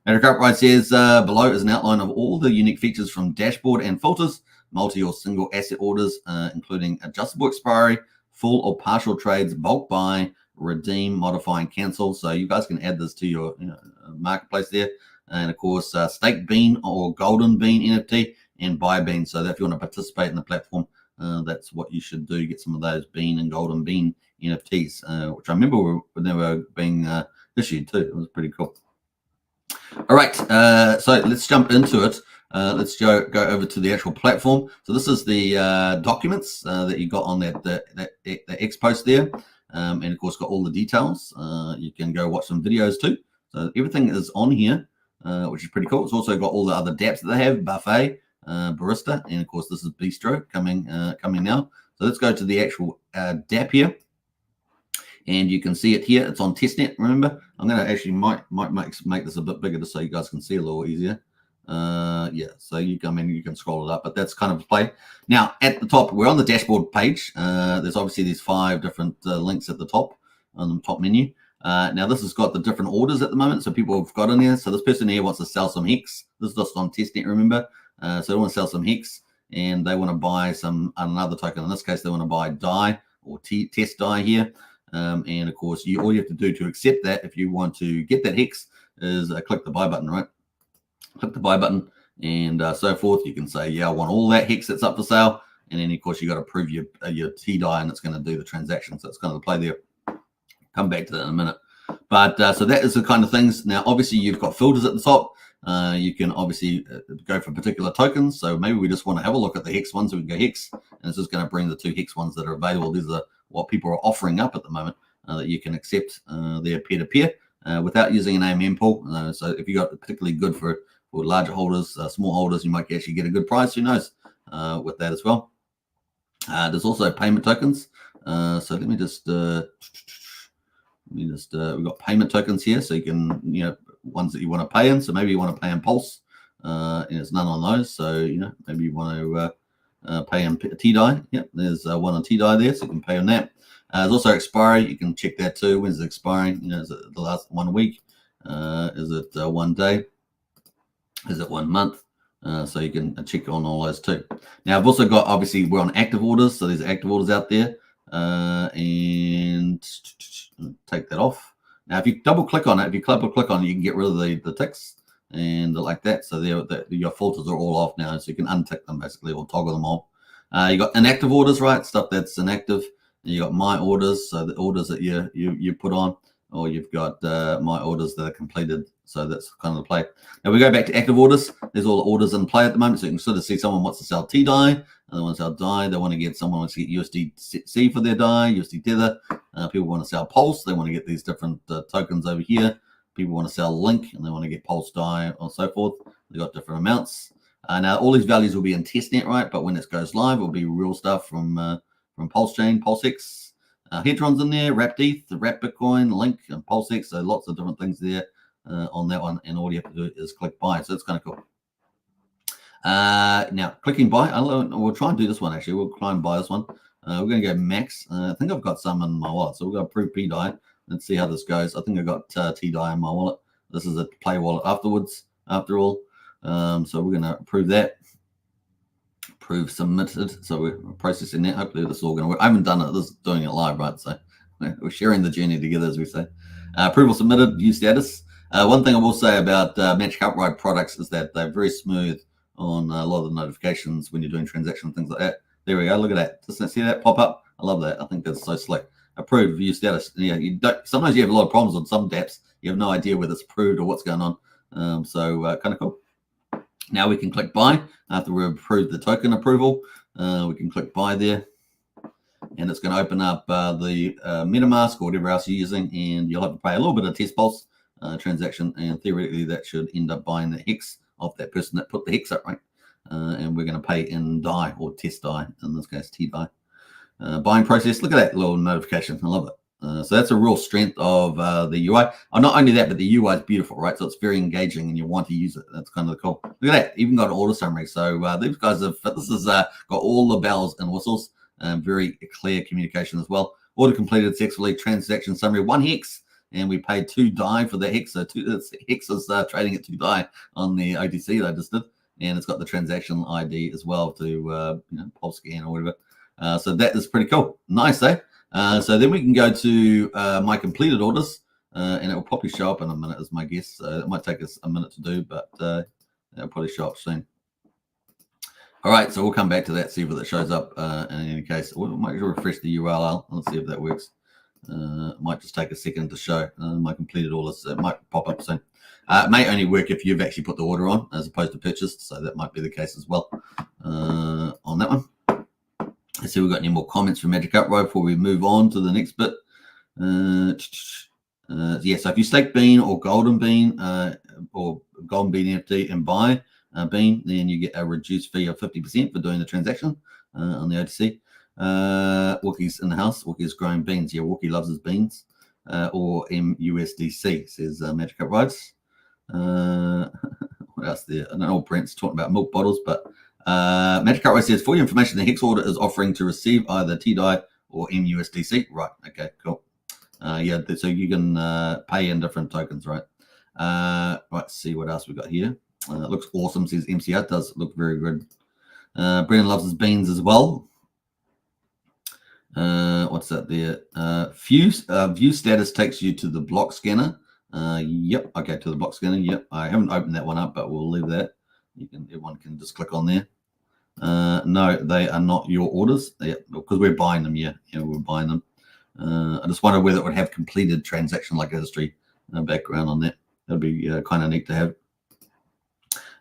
Magic Up Right says below is an outline of all the unique features from dashboard and filters, multi or single asset orders, including adjustable expiry, full or partial trades, bulk buy, redeem, modify, and cancel. So you guys can add this to your marketplace there. And of course, stake bean or golden bean NFT and buy bean. So that if you want to participate in the platform, that's what you should do. Get some of those bean and golden bean NFTs, which I remember were never being issued too. It was pretty cool. All right, so let's jump into it. let's go over to the actual platform. So this is the documents that you got on that X post there, and of course got all the details. You can go watch some videos too. So everything is on here, which is pretty cool. It's also got all the other dApps that they have: Buffet, Barista, and of course this is Bistro coming now. So let's go to the actual dApp here. And you can see it here. It's on testnet. Remember, I'm going to actually might make this a bit bigger just so you guys can see a little easier. Yeah, so you can scroll it up, but that's kind of play. Now at the top, we're on the dashboard page. There's obviously these 5 different links at the top on the top menu. Now this has got the different orders at the moment, so people have got in there. So this person here wants to sell some Hex. This is just on testnet, remember. So they want to sell some Hex, and they want to buy another token. In this case, they want to buy DAI or test DAI here. And of course, all you have to do to accept that, if you want to get that Hex, is click the buy button, right? Click the buy button and so forth. You can say, yeah, I want all that Hex that's up for sale. And then, of course, you got to approve your TDAI, and it's going to do the transaction. So it's going to play there. Come back to that in a minute. But so that is the kind of things. Now, obviously, you've got filters at the top. You can obviously go for particular tokens. So maybe we just want to have a look at the Hex ones. So we can go Hex, and it's just going to bring the 2 Hex ones that are available. These are what people are offering up at the moment, that you can accept their peer-to-peer without using an AMM pool. So if you got particularly good for larger holders, small holders, you might actually get a good price. Who knows with that as well. There's also payment tokens. So let me just we've got payment tokens here, so you can ones that you want to pay in. So maybe you want to pay in Pulse, and there's none on those. So maybe you want to pay in TDAI. Yep, there's one on TDAI there, so you can pay on that. There's also expiry. You can check that too. When's it expiring? Is it the last 1 week? Is it 1 day? Is it 1 month? So you can check on all those too. Now I've also got, obviously we're on active orders, so there's active orders out there, and take that off. Now if you double click on it, you can get rid of the ticks and like that. So your filters are all off now, so you can untick them basically or toggle them off. You got inactive orders, right? Stuff that's inactive. And you got my orders, so the orders that you put on, or you've got my orders that are completed. So that's kind of the play. Now we go back to active orders. There's all the orders in play at the moment. So you can sort of see someone wants to sell TDAI, and they want to sell DAI. They want to get someone wants to get USDC for their DAI, USD Tether. People want to sell Pulse. They want to get these different tokens over here. People want to sell Link, and they want to get Pulse DAI, and so forth. They got different amounts. Now all these values will be in testnet, right? But when it goes live, it'll be real stuff from Pulschain, Pulsex, Hedron's in there, Wrapped ETH, the Wrapped Bitcoin, Link, and Pulsex. So lots of different things there on that one. And all you have to do is click buy. So it's kind of cool. Now clicking buy, we'll try and do this one actually. We'll try and buy this one. We're going to go max. I think I've got some in my wallet. So we'll go approve PDAI. Let's see how this goes. I think I got TDAI in my wallet. This is a play wallet after all. So we're going to approve that. Approve submitted. So we're processing that. Hopefully this is all going to work. I haven't done it. This is doing it live, right? So we're sharing the journey together, as we say. Approval submitted. View status. One thing I will say about Magic Upright products is that they're very smooth on a lot of the notifications when you're doing transaction things like that. There we go. Look at that. Just see that pop up. I love that. I think that's so slick. Approved. View status. Yeah, sometimes you have a lot of problems on some dApps. You have no idea whether it's approved or what's going on. So kind of cool. Now we can click buy after we've approved the token approval. We can click buy there, and it's going to open up the MetaMask or whatever else you're using, and you'll have to pay a little bit of test pulse transaction, and theoretically that should end up buying the Hex of that person that put the Hex up, right? And we're going to pay in DAI or test DAI, in this case TDAI. Buying process. Look at that little notification. I love it. So that's a real strength of the UI. Oh, not only that, but the UI is beautiful, right? So it's very engaging, and you want to use it. That's kind of cool. Look at that. Even got an auto summary. So these guys have. This has got all the bells and whistles. Very clear communication as well. Auto completed successfully. Transaction summary. 1 Hex, and we paid 2 DAI for the Hex. So Hex is trading at 2 DAI on the OTC that I just did, and it's got the transaction ID as well to Pulschain or whatever. So that is pretty cool. Nice, eh? So then we can go to my completed orders, and it will probably show up in a minute, is my guess. So it might take us a minute to do, but it'll probably show up soon. All right, so we'll come back to that, see if it shows up. In any case, we might refresh the URL. Let's see if that works. It might just take a second to show my completed orders. It might pop up soon. It may only work if you've actually put the order on as opposed to purchased, so that might be the case as well on that one. Let's see if we've got any more comments from Magic Upright before we move on to the next bit. Yeah, so if you stake Bean or Golden Bean or Golden Bean NFT and buy Bean, then you get a reduced fee of 50% for doing the transaction on the OTC. Wookie's in the house. Wookie's growing beans. Yeah, Wookie loves his beans. Or MUSDC, says Magic Upright. What else there? I don't know. Brent's talking about milk bottles, but Magic Upright says, for your information, the Hex order is offering to receive either TDI or MUSDC. Right. Okay, cool. Yeah, so you can pay in different tokens, right? Right, see what else we got here. It looks awesome, says MCR. It does look very good. Brennan loves his beans as well. What's that there? View status takes you to the block scanner. Yep, okay, to the block scanner. Yep, I haven't opened that one up, but we'll leave that. Everyone can just click on there. No, they are not your orders. Yep, because we're buying them. Yeah, we're buying them. I just wonder whether it would have completed transaction like history background on that. That'd be kind of neat to have.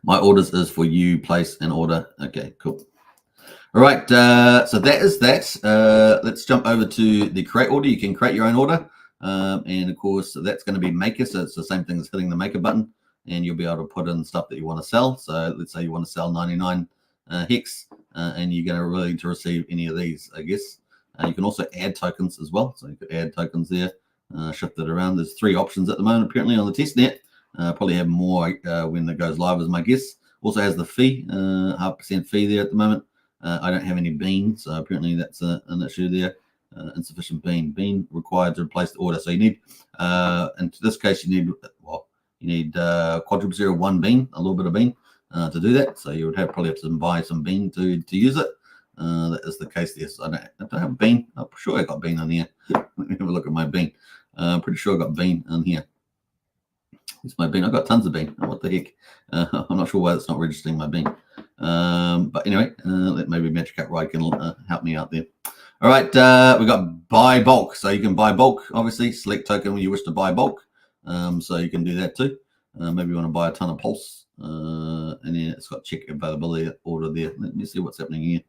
My orders is for you, place an order. Okay, cool. All right, so that is that. Let's jump over to the create order. You can create your own order. And of course, that's going to be maker. So it's the same thing as hitting the maker button. And you'll be able to put in stuff that you want to sell. So let's say you want to sell 99 Hex. And you're going to really to receive any of these, I guess. You can also add tokens as well. So you could add tokens there, shift it around. There's 3 options at the moment, apparently, on the testnet. Probably have more when it goes live, is my guess. Also has the fee, 0.5% fee there at the moment. I don't have any bean, so apparently that's an issue there. Insufficient bean required to replace the order. So you need, in this case, you need quadruple 01 bean, a little bit of bean to do that. So you would probably have to buy some bean to use it. That is the case there. So I don't have bean. I'm sure I got bean on here. Let me have a look at my bean. I'm pretty sure I got bean on here. It's my bean. I've got tons of bean. Oh, what the heck? I'm not sure why it's not registering my bean. But anyway, maybe Magic Upright can help me out there. All right, we got buy bulk. So you can buy bulk, obviously. Select token when you wish to buy bulk. So you can do that too. Maybe you want to buy a ton of Pulse. And then it's got check availability order there. Let me see what's happening here.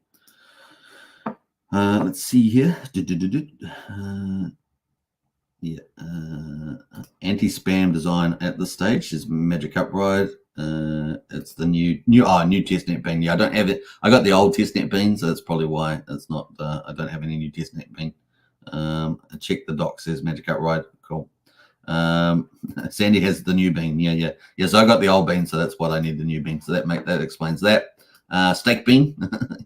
Let's see here. Anti-spam design at this stage is Magic Upright. It's the new testnet bean. Yeah, I don't have it. I got the old testnet bean, so that's probably why it's not. I don't have any new testnet bean. Check the doc, says Magic Upright. Cool. Sandy has the new bean. Yeah. So I got the old bean, so that's what I need the new bean. So that explains that. Stake bean.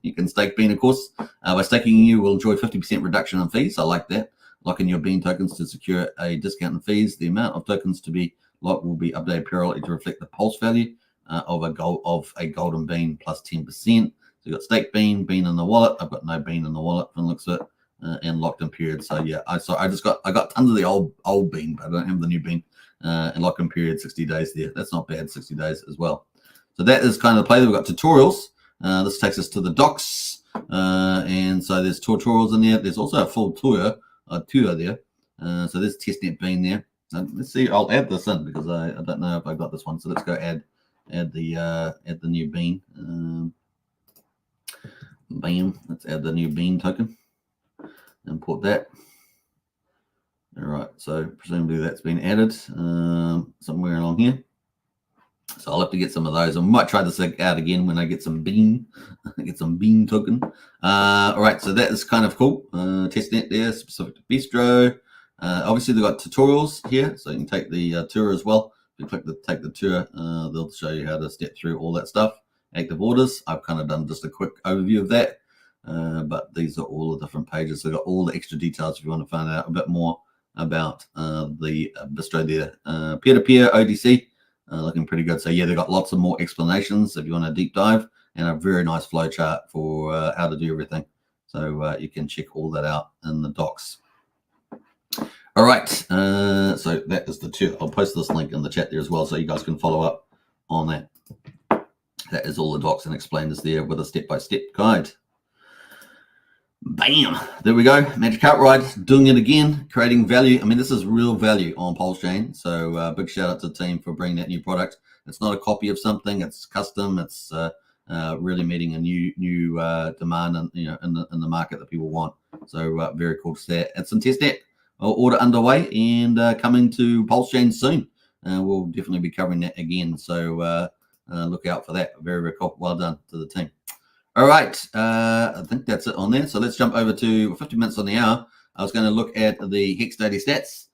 You can stake bean, of course. By staking, you will enjoy 50% reduction in fees. I like that. Lock in your bean tokens to secure a discount in fees. The amount of tokens to be locked will be updated periodically to reflect the pulse value of a golden bean plus 10%. So you got stake bean in the wallet. I've got no bean in the wallet from the looks of it, and locked in period. So yeah, I got tons of the old bean, but I don't have the new bean. And lock in period 60 days there. That's not bad, 60 days as well. So that is kind of the play. We've got tutorials. This takes us to the docs, and so there's tutorials in there. There's also a full tour there. So there's testnet bean there. Let's see. I'll add this in because I don't know if I got this one. So let's go add the new bean. Bam. Let's add the new bean token. Import that. All right. So presumably that's been added somewhere along here. So I'll have to get some of those. I might try this out again when I get some bean. Get some bean token. All right, so that is kind of cool. Testnet there, specific to Bistro. Obviously, they've got tutorials here, so you can take the tour as well. If you click take the tour, they'll show you how to step through all that stuff. Active orders. I've kind of done just a quick overview of that. But these are all the different pages. So they've got all the extra details if you want to find out a bit more about the Bistro there. Peer-to-peer ODC. Looking pretty good. So yeah, they've got lots of more explanations if you want a deep dive, and a very nice flow chart for how to do everything. So you can check all that out in the docs. All right. So that is the tour. I'll post this link in the chat there as well, so you guys can follow up on that. That is all the docs and explainers there with a step-by-step guide. Bam! There we go. Magic Outright doing it again, creating value. I mean, this is real value on Pulschain. So big shout out to the team for bringing that new product. It's not a copy of something. It's custom. It's really meeting a new demand and in the market that people want. So very cool to see that. And some testnet order underway and coming to Pulschain soon. We'll definitely be covering that again. So look out for that. Very, very cool. Well done to the team. All right, I think that's it on there. So let's jump over to 50 minutes on the hour. I was going to look at the Hex Daily Stats.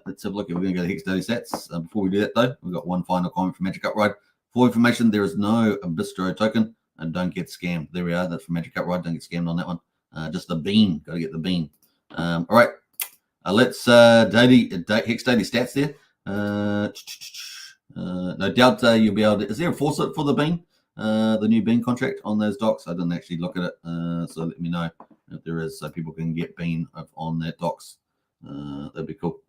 Let's have a look. We're going to go to Hex Daily Stats. Before we do that, though, we've got one final comment from Magic Outright. For information, there is no Bistro token, and don't get scammed. There we are. That's from Magic Outright. Don't get scammed on that one. Just the bean. Got to get the bean. All right, let's Hex Daily Stats there. No doubt you'll be able to. Is there a faucet for the bean? The new bean contract on those docs. I didn't actually look at it, so let me know if there is, so people can get bean on their docs. That'd be cool.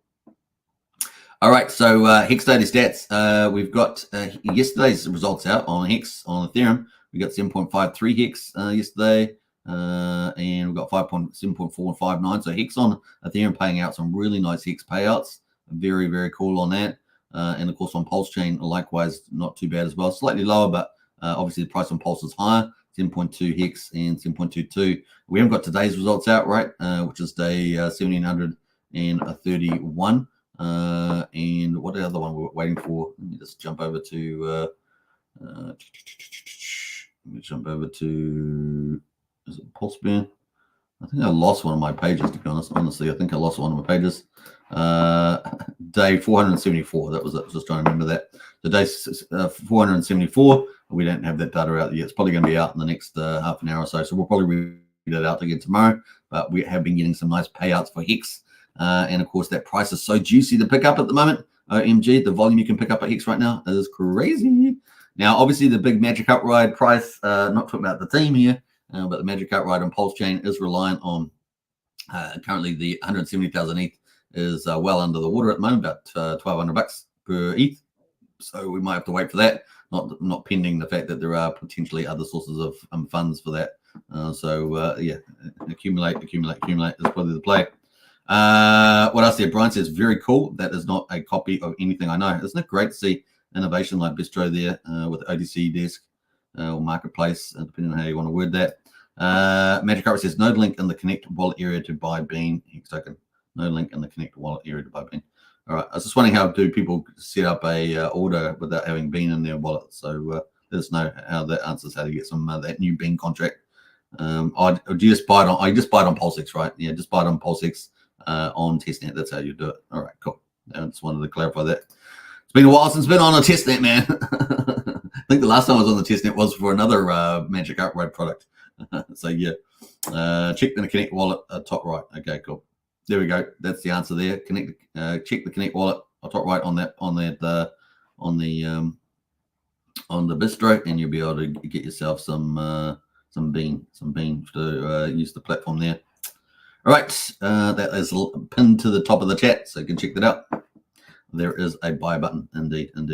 All right, so Hex Daily Stats. We've got yesterday's results out on Hex on Ethereum. We got 7.53 Hex yesterday, and we've got 7.4 and 5.9. So Hex on Ethereum paying out some really nice Hex payouts. Very, very cool on that. And of course on Pulsechain, likewise, not too bad as well. Slightly lower, but obviously the price on Pulse is higher, 10.2 Hex and 10.22. We haven't got today's results out, right? Which is day 1731. And what the other one we're waiting for? Let me just jump over to. Let me jump over to. Is it Pulsechain? I think I lost one of my pages, to be honest. Honestly, I think I lost one of my pages. Day 474. That was it. I was just trying to remember that. The day 474. We don't have that data out yet. It's probably going to be out in the next half an hour or so. So we'll probably read it out again tomorrow. But we have been getting some nice payouts for Hex. And of course, that price is so juicy to pick up at the moment. OMG, the volume you can pick up at Hex right now is crazy. Now, obviously, the big Magic Outright price, not talking about the team here, but the Magic Outright on Pulsechain is reliant on currently the 170,000 ETH is well under the water at the moment, about $1,200 per ETH. So we might have to wait for that. Not pending the fact that there are potentially other sources of funds for that. Yeah, accumulate is probably the play. What else there? Brian says, very cool. That is not a copy of anything I know. Isn't it great to see innovation like Bistro there with ODC desk or marketplace, depending on how you want to word that. Magic Outright says, no link in the Connect wallet area to buy Bean Hex token. No link in the Connect wallet area to buy Bean. All right. I was just wondering how do people set up a order without having Bean in their wallet. So let us know how that answers how to get some that new Bean contract. I just buy it on Pulsex, right? Yeah, just buy it on Pulsex on Testnet. That's how you do it. All right, cool. I just wanted to clarify that. It's been a while since I've been on a Testnet, man. I think the last time I was on the Testnet was for another Magic Outright product. So yeah, check the Connect wallet top right. Okay, cool. There we go. That's the answer there. Check the Connect wallet top right on the Bistro, and you'll be able to get yourself some bean to use the platform there. All right, that is pinned to the top of the chat, so you can check that out. There is a buy button, indeed. All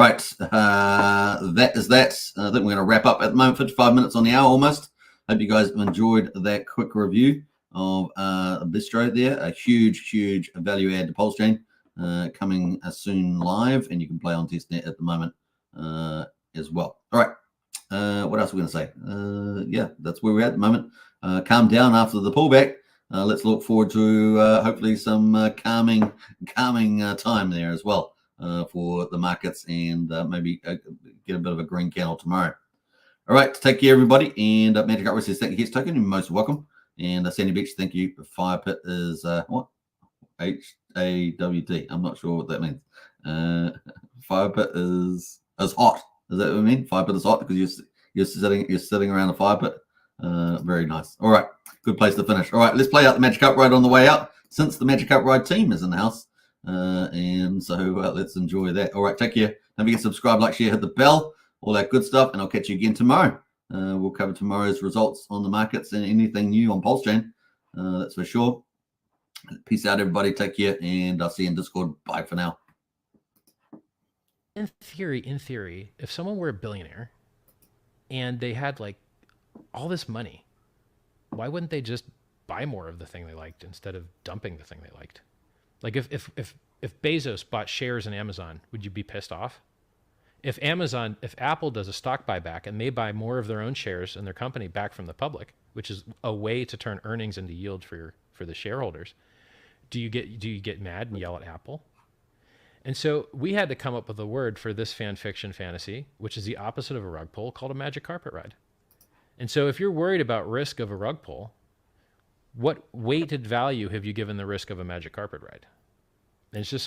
right, that is that. I think we're going to wrap up at the moment. 55 minutes on the hour almost. Hope you guys enjoyed that quick review of Bistro there. A huge value add to Pulsechain coming soon live, and you can play on Testnet at the moment as well. All right, what else are we going to say? Yeah, that's where we're at the moment. Calm down after the pullback. Let's look forward to hopefully some calming time there as well for the markets, and maybe get a bit of a green candle tomorrow. All right, take care, everybody. And Magic Outright says, thank you, Hex Token. You're most welcome. And Sandy Beach, thank you. Fire Pit is what? HAWT. I'm not sure what that means. Fire Pit is hot. Is that what I mean? Fire Pit is hot because you're sitting around a fire pit. Very nice. All right, good place to finish. All right, let's play out the Magic Outright on the way out, since the Magic Outright team is in the house. And so let's enjoy that. All right, take care. Don't forget to subscribe, like, share, hit the bell, all that good stuff, and I'll catch you again tomorrow. We'll cover tomorrow's results on the markets and anything new on Pulsechain. That's for sure. Peace out, everybody. Take care, and I'll see you in Discord. Bye for now. In theory, if someone were a billionaire and they had like all this money, why wouldn't they just buy more of the thing they liked instead of dumping the thing they liked? Like if Bezos bought shares in Amazon, would you be pissed off? If Apple does a stock buyback and they buy more of their own shares in their company back from the public, which is a way to turn earnings into yield for the shareholders, do you get mad and yell at Apple? And so we had to come up with a word for this fan fiction fantasy, which is the opposite of a rug pull, called a magic carpet ride. And so if you're worried about risk of a rug pull, what weighted value have you given the risk of a magic carpet ride? And it's just